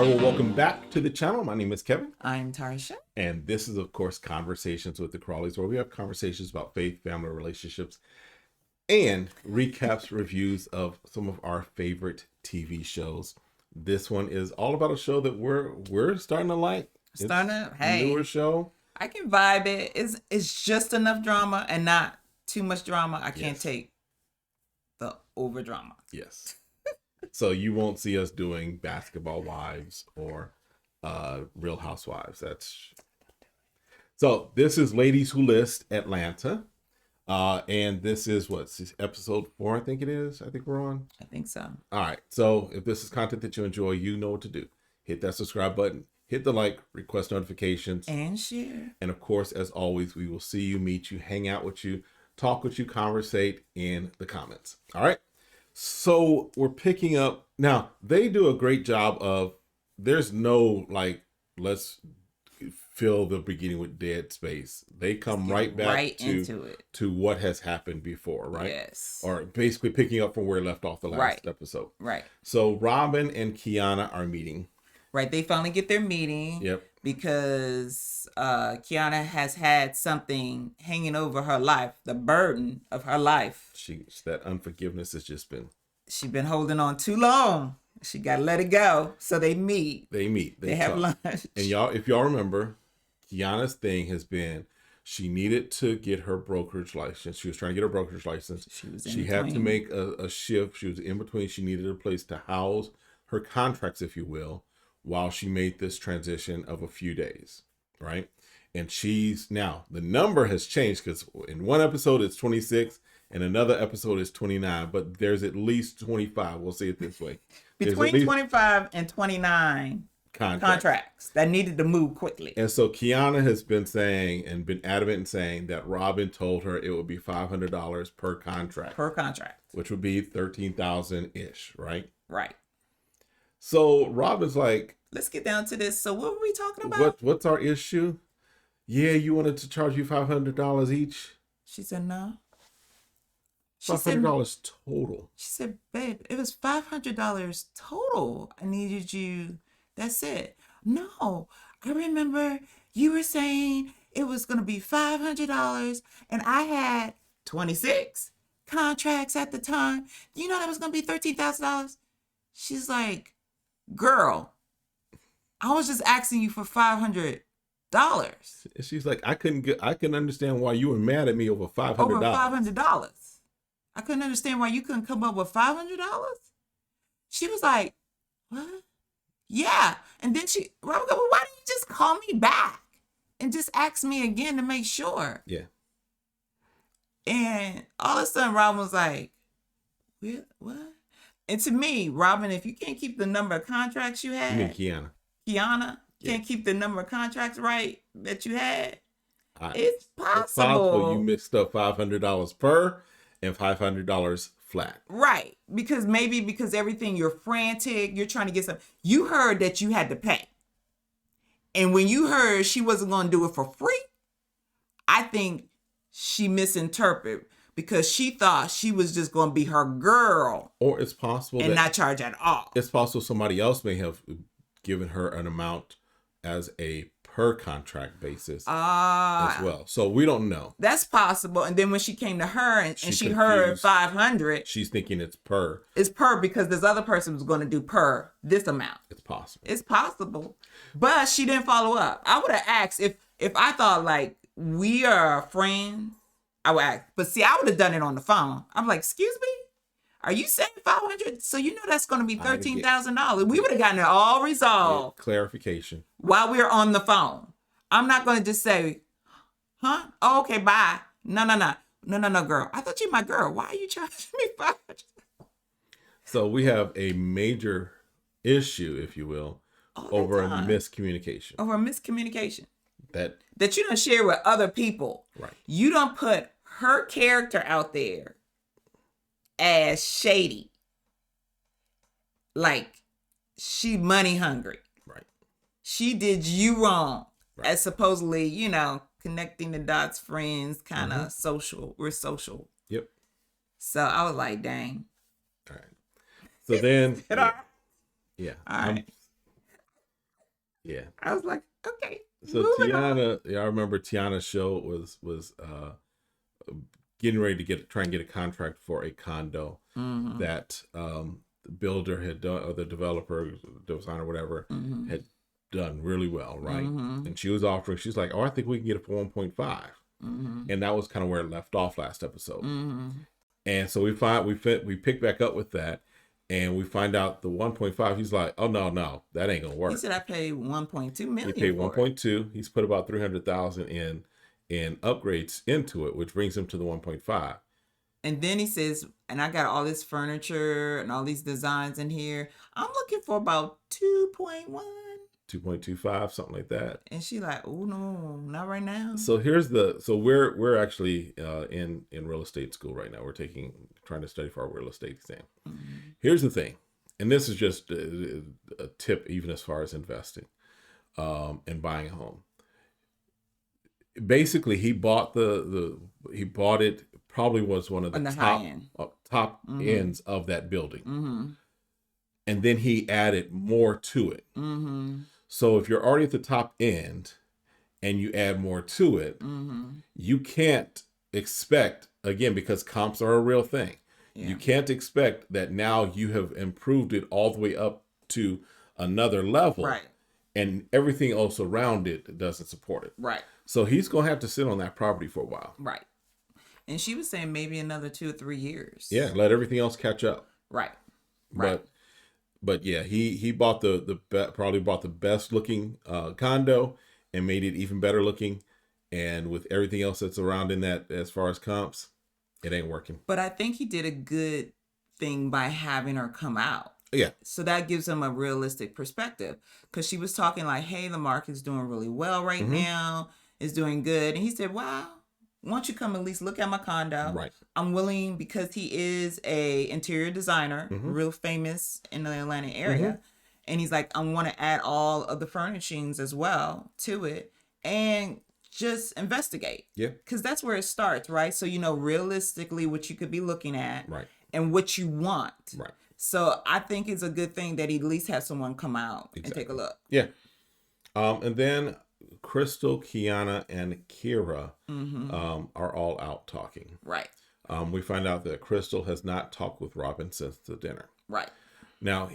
right, well, welcome back to the channel. My name is Kevin. I'm Tarsha. And this is, of course, Conversations with the Crawleys, where we have conversations about faith, family, relationships, and recaps, reviews of some of our favorite TV shows. This one is all about a show that we're starting to like. Hey, newer show. I can vibe it. It's just enough drama and not too much drama. I can't take the over drama. Yes. So you won't see us doing Basketball Wives or Real Housewives. So this is Ladies Who List Atlanta. And this is episode 4, I think it is. I think we're on. I think so. All right. So if this is content that you enjoy, you know what to do. Hit that subscribe button, hit the like, request notifications, and share. And of course, as always, we will see you, meet you, hang out with you, talk with you, conversate in the comments. All right. So we're picking up now. They do a great job of, there's no let's fill the beginning with dead space. They come right back to what has happened before, right? Yes. Or basically picking up from where we left off the last episode. Right. So Robin and Kiana are meeting. Right. They finally get their meeting. Yep. Because Kiana has had something hanging over her life, the burden of her life. That unforgiveness has just been. She's been holding on too long. She got to let it go. So they meet. They have lunch. And if y'all remember, Kiana's thing has been she needed to get her brokerage license. She was trying to get her brokerage license. She had to make a shift. She was in between. She needed a place to house her contracts, if you will, while she made this transition of a few days, right? And now the number has changed because in one episode it's 26 and another episode is 29, but there's at least 25. We'll say it this way. Between 25 and 29 contracts that needed to move quickly. And so Kiana has been saying and been adamant in saying that Robin told her it would be $500 per contract. Per contract. Which would be $13,000-ish, right? Right. So Robin's like, let's get down to this. So what were we talking about? What's our issue? Yeah, you wanted to charge you $500 each. She said no. $500 total. She said, babe, it was $500 total. I needed you. That's it. No, I remember you were saying it was going to be $500 and I had 26 contracts at the time. You know that was going to be $13,000. She's like, girl, I was just asking you for $500. She's like, I can understand why you were mad at me over $500. Over $500. I couldn't understand why you couldn't come up with $500. She was like, what? Yeah. And then Robin goes, well, why didn't you just call me back and just ask me again to make sure? Yeah. And all of a sudden, Robin was like, what? And to me, Robin, if you can't keep the number of contracts you had. You mean Kiana? Kiana can't keep the number of contracts right that you had. It's possible. You mixed up $500 per and $500 flat. Right. Because everything, you're frantic, you're trying to get something. You heard that you had to pay. And when you heard she wasn't going to do it for free, I think she misinterpreted because she thought she was just going to be her girl. Or it's possible and not charge at all. It's possible somebody else may have given her an amount as a per contract basis as well. So we don't know. That's possible. And then when she came to her and she heard 500, she's thinking it's per. It's per because this other person was going to do per this amount. It's possible. It's possible. But she didn't follow up. I would have asked if I thought like we are friends, I would ask. But see, I would have done it on the phone. I'm like, excuse me? Are you saying 500? So you know that's going to be $13,000. We would have gotten it all resolved. Clarification. While we're on the phone. I'm not going to just say, huh? Oh, okay, bye. No, girl. I thought you my girl. Why are you charging me $500? So we have a major issue, if you will, over a miscommunication. Over a miscommunication. That you don't share with other people. Right. You don't put her character out there as shady, like she money hungry. Right. She did you wrong. Right. As supposedly, connecting the dots, friends, kind of social. We're social. Yep. So I was like, dang. All right. So then, yeah. All right. Yeah. I was like, okay, So moving on. Tiana, yeah, I remember Tiana's show was getting ready to try and get a contract for a condo Mm-hmm. that the builder had done, or the developer, designer, whatever, Mm-hmm. had done really well, right? Mm-hmm. And she was offering, she's like, oh, I think we can get it for 1.5. Mm-hmm. And that was kind of where it left off last episode. Mm-hmm. And so we pick back up with that, and we find out the 1.5. He's like, oh no, that ain't gonna He work. said I paid 1.2 He million paid for it. 1.2. He's put about 300,000 in upgrades into it, which brings him to the 1.5. And then he says, and I got all this furniture and all these designs in here. I'm looking for about 2.1. 2.25, something like that. And she like, oh no, not right now. So we're actually in real estate school right now. We're trying to study for our real estate exam. Mm-hmm. Here's the thing, and this is just a tip, even as far as investing and buying a home. Basically, he bought he bought it, probably was one of the top Mm-hmm. ends of that building, Mm-hmm. and then he added more to it. Mm-hmm. So if you're already at the top end and you add more to it, Mm-hmm. you can't expect, again, because comps are a real thing. Yeah. You can't expect that now you have improved it all the way up to another level, Right. and everything else around it doesn't support it. Right. So he's going to have to sit on that property for a while. Right. And she was saying maybe another 2 or 3 years. Yeah, let everything else catch up. Right. Right. But yeah, he bought probably bought the best looking condo and made it even better looking, and with everything else that's around in that as far as comps, it ain't working. But I think he did a good thing by having her come out. Yeah. So that gives him a realistic perspective, because she was talking like, hey, the market's doing really well right now. It's doing good. And he said, wow, why don't you come at least look at my condo? Right. I'm willing, because he is a interior designer, real famous in the Atlanta area. And he's like, I want to add all of the furnishings as well to it and just investigate. Yeah. Because that's where it starts, right? So you know realistically what you could be looking at, Right, and what you want. right. So I think it's a good thing that he at least have someone come out and take a look. Yeah. And then Crystal, Kiana, and Kira are all out talking. Right. We find out that Crystal has not talked with Robin since the dinner. Right. Now,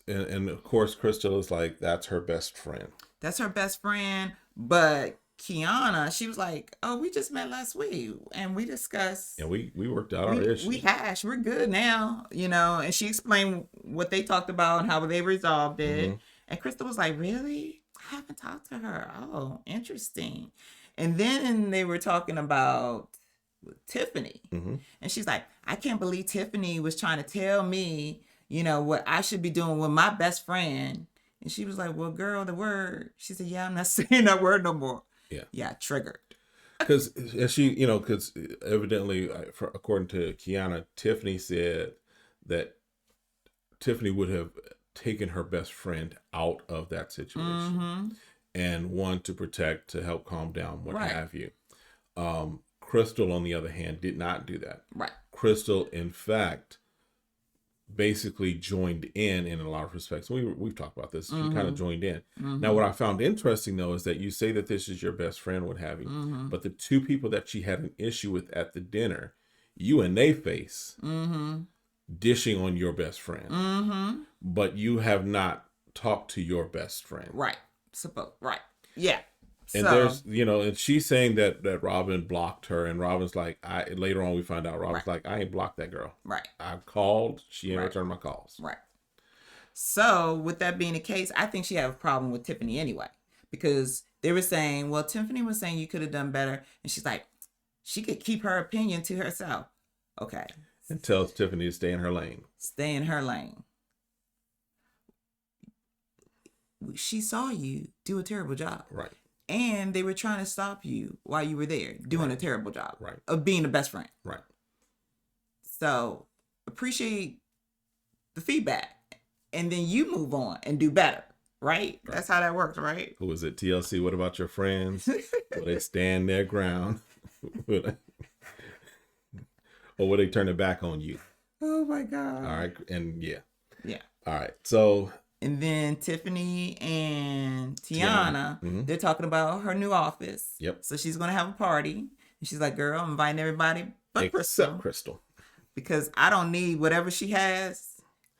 and of course, Crystal is like, that's her best friend. That's her best friend. But Kiana, she was like, oh, we just met last week and we discussed. And we worked out our issue. We hashed. We're good now, you know. And she explained what they talked about and how they resolved it. And Crystal was like, really? I haven't talked to her. Oh, interesting. And then they were talking about Tiffany. And she's like, I can't believe Tiffany was trying to tell me, you know, what I should be doing with my best friend. And she was like, well, girl, the word. She said, yeah, I'm not saying that word no more. Yeah, triggered. Because because evidently, according to Kiana, Tiffany said that Tiffany would have taken her best friend out of that situation and one to protect, to help calm down, what have you. Crystal, on the other hand, did not do that. Right. Crystal, in fact, basically joined in a lot of respects. We've talked about this. She kind of joined in. Now, what I found interesting, though, is that you say that this is your best friend, what have you, but the two people that she had an issue with at the dinner, you and they face dishing on your best friend, but you have not talked to your best friend. Right. Right. Yeah. And there's, and she's saying that Robin blocked her, and Robin's like, later on we find out Robin's like, I ain't blocked that girl. Right. I called, she ain't returned my calls. Right. So with that being the case, I think she had a problem with Tiffany anyway, because they were saying, well, Tiffany was saying you could have done better. And she's like, she could keep her opinion to herself. Okay. And tells Tiffany to stay in her lane. Stay in her lane. She saw you do a terrible job. Right. And they were trying to stop you while you were there doing a terrible job of being the best friend. Right. So appreciate the feedback, and then you move on and do better. Right? That's how that works, right? Who was it? TLC, what about your friends? Will they stand their ground? Or will they turn it back on you? Oh my God. All right. And yeah. Yeah. All right. So And then Tiffany and Tiana, they're talking about her new office. Yep. So she's going to have a party. And she's like, girl, I'm inviting everybody but Except Crystal. Because I don't need whatever she has.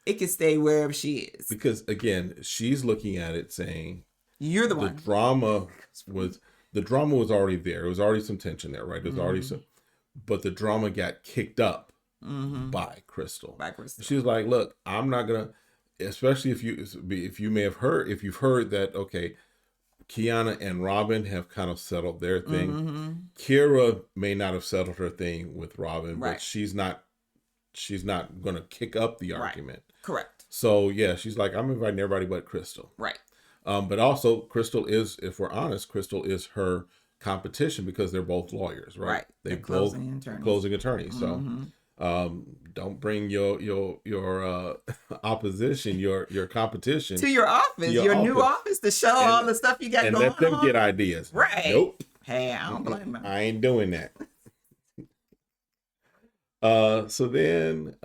It can stay wherever she is. Because, again, she's looking at it saying, you're the one. The drama was already there. There was already some tension there, right? There's already some, but the drama got kicked up by Crystal. She was like, look, I'm not going to, especially if you've heard that, okay, Kiana and Robin have kind of settled their thing. Kira may not have settled her thing with Robin, but she's not going to kick up the argument. Correct. So yeah, she's like, I'm inviting everybody but Crystal. Right. But also Crystal is, if we're honest, Crystal is her competition because they're both lawyers, right? Right. They're both closing attorneys. So don't bring your opposition, your competition to your office, your new office, to show all the stuff you got going on. And let them get ideas. Right. Nope. Hey, I don't blame them. I ain't doing that. So then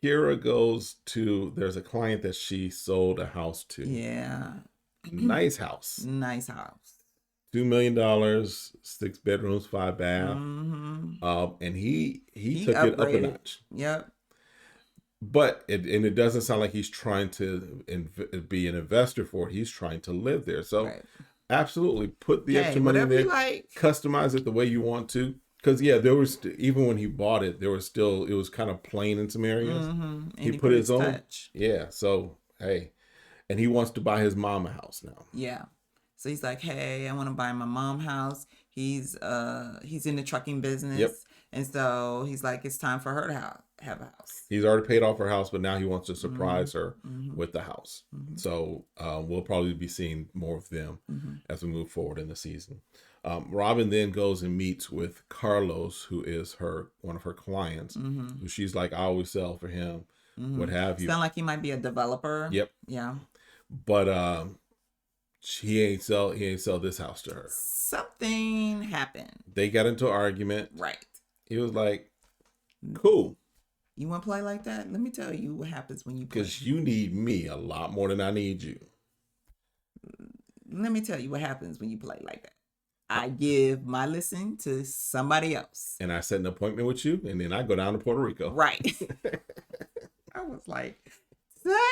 Kira goes to, there's a client that she sold a house to. Yeah. Nice house. Nice house. $2 million, 6 bedrooms, 5 baths. And he took upgraded. it up a notch. Yep. But it doesn't sound like he's trying to be an investor for it. He's trying to live there. So absolutely put the extra money in there. Customize it the way you want to. Because there was, even when he bought it, it was kind of plain in some areas. He put his own touch. Yeah. So hey, and he wants to buy his mom a house now. Yeah. So he's like, hey, I want to buy my mom house. He's in the trucking business. Yep. And so he's like, it's time for her to have a house. He's already paid off her house, but now he wants to surprise her with the house. So we'll probably be seeing more of them as we move forward in the season. Robin then goes and meets with Carlos, who is one of her clients, who she's like, I always sell for him, what have you. Sound like he might be a developer. Yep. Yeah. But he ain't sell this house to her. Something happened. They got into an argument. Right. He was like, cool. You want to play like that? Let me tell you what happens when you play. Because you need me a lot more than I need you. Let me tell you what happens when you play like that. I give my listen to somebody else. And I set an appointment with you, and then I go down to Puerto Rico. Right. I was like, dang.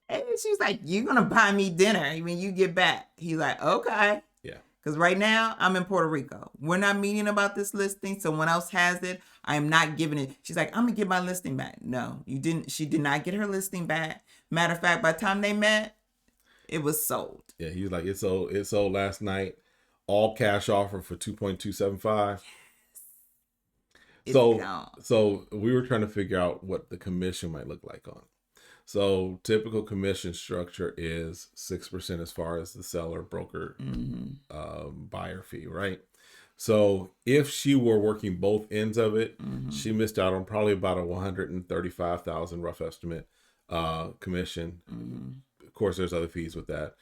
And she's like, you're going to buy me dinner when you get back. He's like, okay. Yeah. Because right now, I'm in Puerto Rico. We're not meeting about this listing. Someone else has it. I am not giving it. She's like, I'm going to get my listing back. No, you didn't. She did not get her listing back. Matter of fact, by the time they met, it was sold. Yeah, he was like, it sold last night. All cash offer for $2.275. Yes. So we were trying to figure out what the commission might look like on it. So typical commission structure is 6% as far as the seller, broker, buyer fee, right? So if she were working both ends of it, she missed out on probably about a $135,000 rough estimate commission. Of course, there's other fees with that.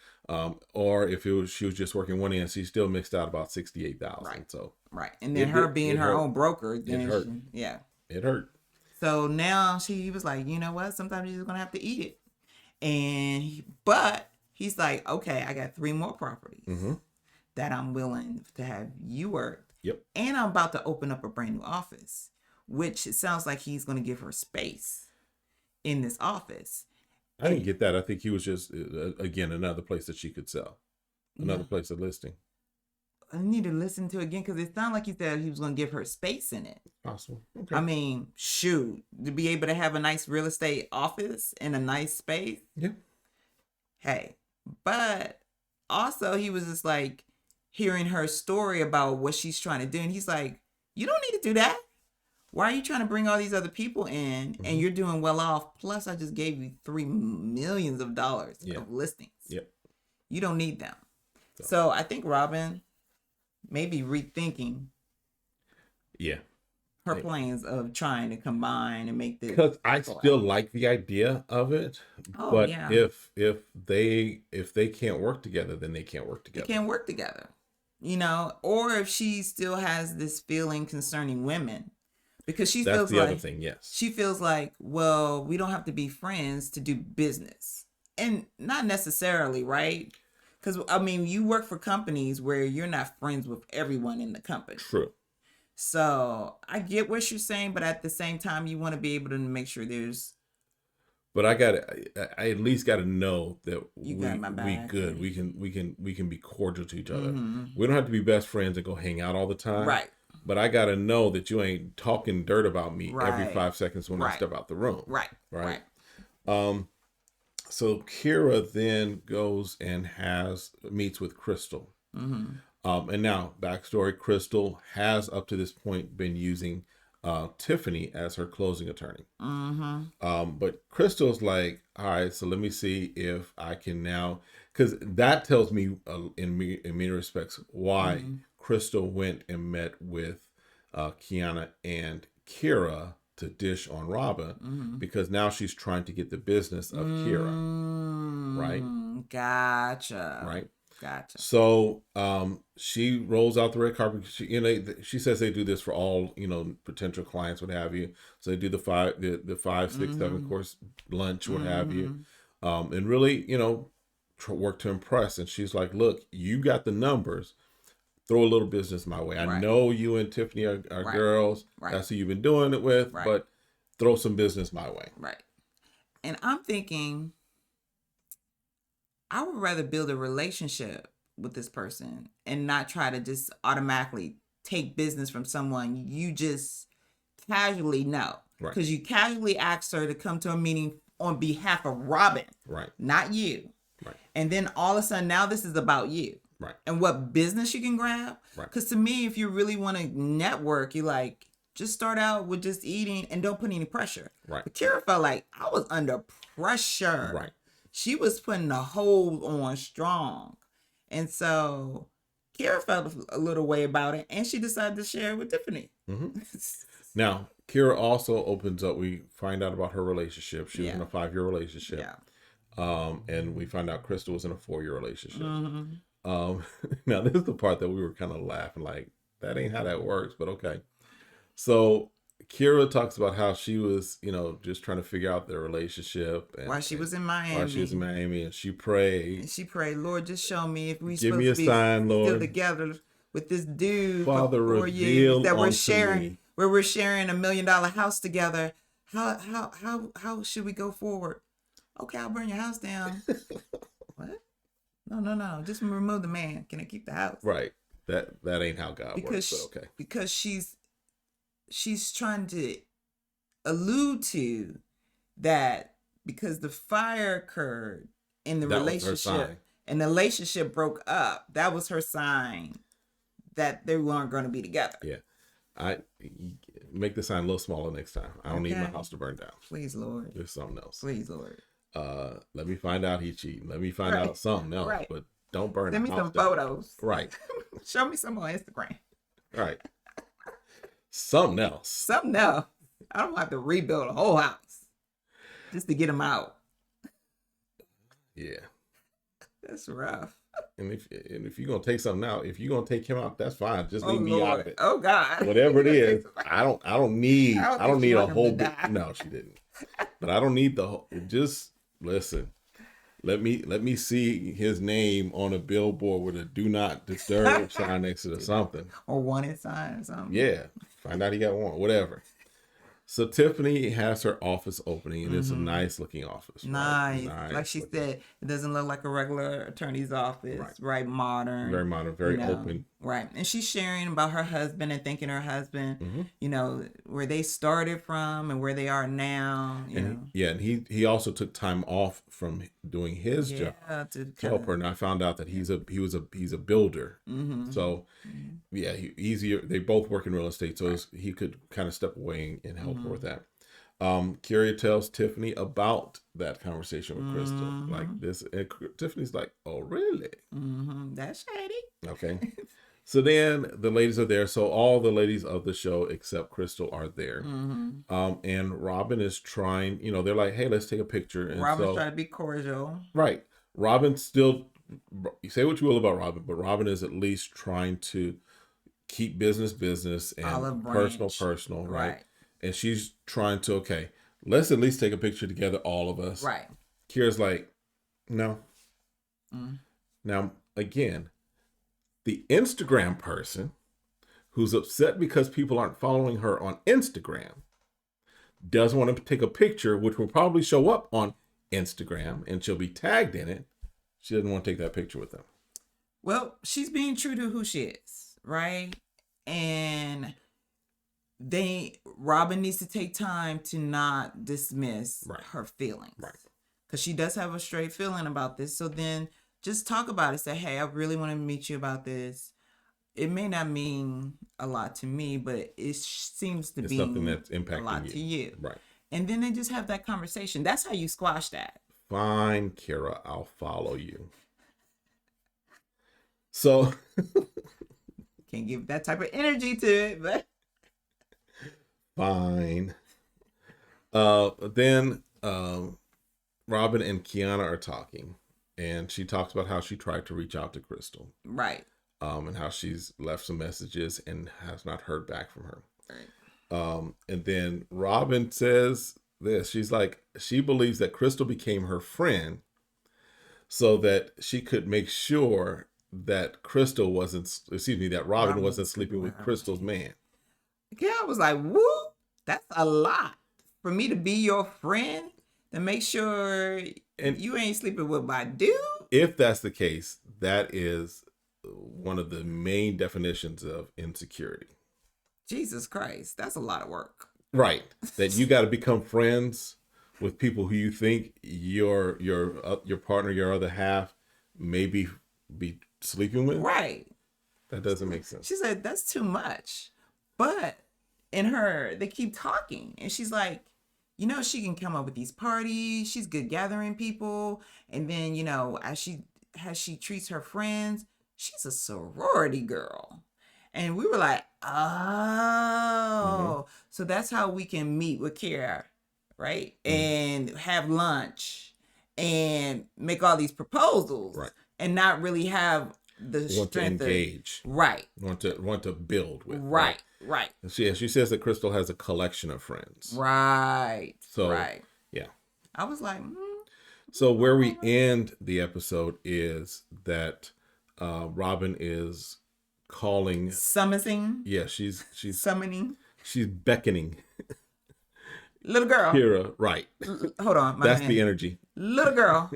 Or if she was just working one end, she still mixed out about $68,000. Right. So and then her being her own broker, then it hurt. It hurt. So now she was like, you know what? Sometimes you're just gonna have to eat it. But he's like, okay, I got 3 more properties that I'm willing to have you work. Yep. And I'm about to open up a brand new office, which it sounds like he's gonna give her space in this office. I didn't get that. I think he was just, again, another place that she could sell. Another place of listing. I need to listen to it again because it sounded like he said he was going to give her space in it. Possible. Okay. I mean, shoot, to be able to have a nice real estate office in a nice space. Yeah. Hey, but also he was just like hearing her story about what she's trying to do. And he's like, you don't need to do that. Why are you trying to bring all these other people in and you're doing well off? Plus, I just gave you $3 million of listings. Yep. You don't need them. So I think Robin may be rethinking her plans of trying to combine and make this. Because I still like the idea of it. But if they can't work together, then they can't work together. They can't work together. You know, or if she still has this feeling concerning women. Because she That's feels the like other thing. Yes. she feels like, well, we don't have to be friends to do business. And not necessarily, right? Because I mean, you work for companies where you're not friends with everyone in the company. True. So I get what you're saying, but at the same time, you want to be able to make sure there's. But I at least got to know that You got my we back. good. We can be cordial to each other. Mm-hmm. We don't have to be best friends and go hang out all the time. Right. But I got to know that you ain't talking dirt about me every Right. 5 seconds when I Right. step out the room. Right. Right. So Kira then goes and meets with Crystal. Mm-hmm. And now, backstory: Crystal has up to this point been using Tiffany as her closing attorney. Mm-hmm. But Crystal's like, all right, so let me see if I can now, because that tells me in many respects why Mm-hmm. Crystal went and met with Kiana and Kira to dish on Robin, Mm-hmm. because now she's trying to get the business of Kira, right? Gotcha. Right. Gotcha. So she rolls out the red carpet. She says they do this for all potential clients, what have you. So they do the 5, 6, 7 course lunch, what have you, and really work to impress. And she's like, "Look, you got the numbers. Throw a little business my way. I Right. know you and Tiffany are Right. girls. Right. That's who you've been doing it with, Right. but throw some business my way." Right. And I'm thinking, I would rather build a relationship with this person and not try to just automatically take business from someone you just casually know. Right. Because you casually asked her to come to a meeting on behalf of Robin, Right. not you. Right. And then all of a sudden, now this is about you. Right. And what business you can grab. Right. Because to me, if you really want to network, you like, just start out with just eating and don't put any pressure. Right. But Kira felt like I was under pressure. Right. She was putting the hold on strong. And so Kira felt a little way about it, and she decided to share it with Tiffany. Mm-hmm. Now, Kira also opens up. We find out about her relationship. She was in a 5-year relationship. Yeah. And we find out Crystal was in a 4-year relationship. Mm-hmm. Now, this is the part that we were kind of laughing, like, that ain't how that works, but okay. So Kira talks about how she was, just trying to figure out their relationship. And, While she was in Miami. While she was in Miami, and she prayed. And she prayed, Lord, just show me if we Give me a sign, Lord. Still together with this dude Father, for 4 reveal years that we're unto sharing, me. where we're sharing $1 million house together. How should we go forward? Okay, I'll burn your house down. What? No. Just remove the man. Can I keep the house? Right. That ain't how God works, but okay. Because she's trying to allude to that, because the fire occurred in the relationship and the relationship broke up. That was her sign that they weren't going to be together. Yeah. I make the sign a little smaller next time. I don't need my house to burn down. Please, Lord. There's something else. Please, Lord. Let me find out he cheating. Let me find out something else. Right. But don't burn Send the me house some down. photos. Right. Show me some on Instagram. Right. Something else. Something else. I don't have to rebuild a whole house just to get him out. Yeah. That's rough. And if you're gonna take something out, if you're gonna take him out, that's fine. Just leave me Lord. out of it. Oh God. Whatever it is, I don't need a whole big. Die. No, she didn't. But I don't need the whole. Just listen. Let me see his name on a billboard with a "Do Not Disturb" sign next to something. Or wanted sign or something. Yeah. Find out he got one. Whatever. So Tiffany has her office opening, and it's a nice looking office. Nice. Right? Like she said, it doesn't look like a regular attorney's office. Right. Modern. Very modern, very open. Right. And she's sharing about her husband and thanking her husband, where they started from and where they are now. Yeah, and he also took time off from doing his job to help her. And I found out that he's a builder. Mm-hmm. So yeah, easier. They both work in real estate, so he could kind of step away and help her with that. Kira tells Tiffany about that conversation with Crystal, like this, and Tiffany's like, "Oh, really? That's shady." Okay. So then the ladies are there. So all the ladies of the show except Crystal are there. And Robin is trying, they're like, "Hey, let's take a picture." And Robin's trying to be cordial. Right. Robin still, you say what you will about Robin, but Robin is at least trying to keep business and personal, right? And she's trying to, okay, let's at least take a picture together, all of us. Right. Kira's like, no. Now, again, the Instagram person who's upset because people aren't following her on Instagram doesn't want to take a picture, which will probably show up on Instagram and she'll be tagged in it. She doesn't want to take that picture with them. Well, she's being true to who she is, right? And Robin needs to take time to not dismiss her feelings. Right. Because she does have a straight feeling about this. So then just talk about it. Say, hey, I really want to meet you about this. It may not mean a lot to me, but it seems to be something that's impacting a lot to you. Right. And then they just have that conversation. That's how you squash that. Fine, Kira, I'll follow you. So can't give that type of energy to it, but fine. Then Robin and Kiana are talking, and she talks about how she tried to reach out to Crystal. Right. And how she's left some messages and has not heard back from her. Right. And then Robin says this. She's like, she believes that Crystal became her friend so that she could make sure that that Robin wasn't sleeping with Crystal's man. Yeah, I was like, woo, that's a lot for me to be your friend to make sure you ain't sleeping with my dude. If that's the case, that is one of the main definitions of insecurity. Jesus Christ, that's a lot of work. Right. That you got to become friends with people who you think your partner, your other half, maybe be sleeping with. Right. That doesn't make sense. She said, that's too much. But they keep talking. And she's like, she can come up with these parties. She's good gathering people. And then, as she treats her friends, she's a sorority girl. And we were like, oh, so that's how we can meet with Kira, right? And have lunch and make all these proposals, right? And not really have the strength to engage, right? Want to build with, right? She says that Crystal has a collection of friends, right? So, right, yeah. I was like, So where we end the episode is that Robin is summoning. Yeah, she's summoning. She's beckoning. Little girl. Kira, right. Hold on. That's the energy. Little girl.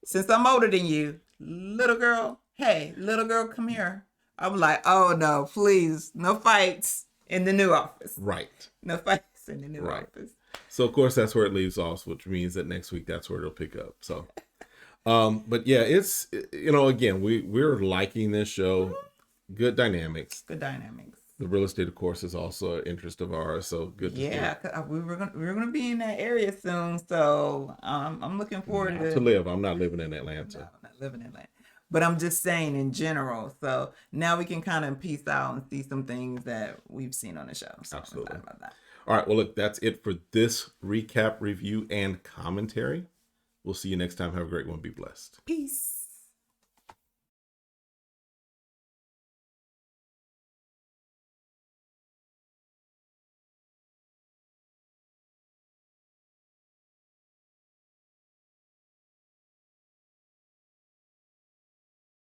Since I'm older than you, little girl. Hey, little girl, come here. I'm like, oh no, please. No fights in the new office. Right. No fights in the new office. So of course that's where it leaves off, which means that next week that's where it'll pick up. So but yeah, it's again, we're liking this show. Good dynamics. The real estate, of course, is also an interest of ours. So good. Yeah, we were gonna be in that area soon. So I'm looking forward to live. I'm not living in Atlanta. No, I'm not living in Atlanta. But I'm just saying in general. So now we can kind of piece out and see some things that we've seen on the show. So absolutely. I'm excited about that. All right. Well, look, that's it for this recap, review, and commentary. We'll see you next time. Have a great one. Be blessed. Peace.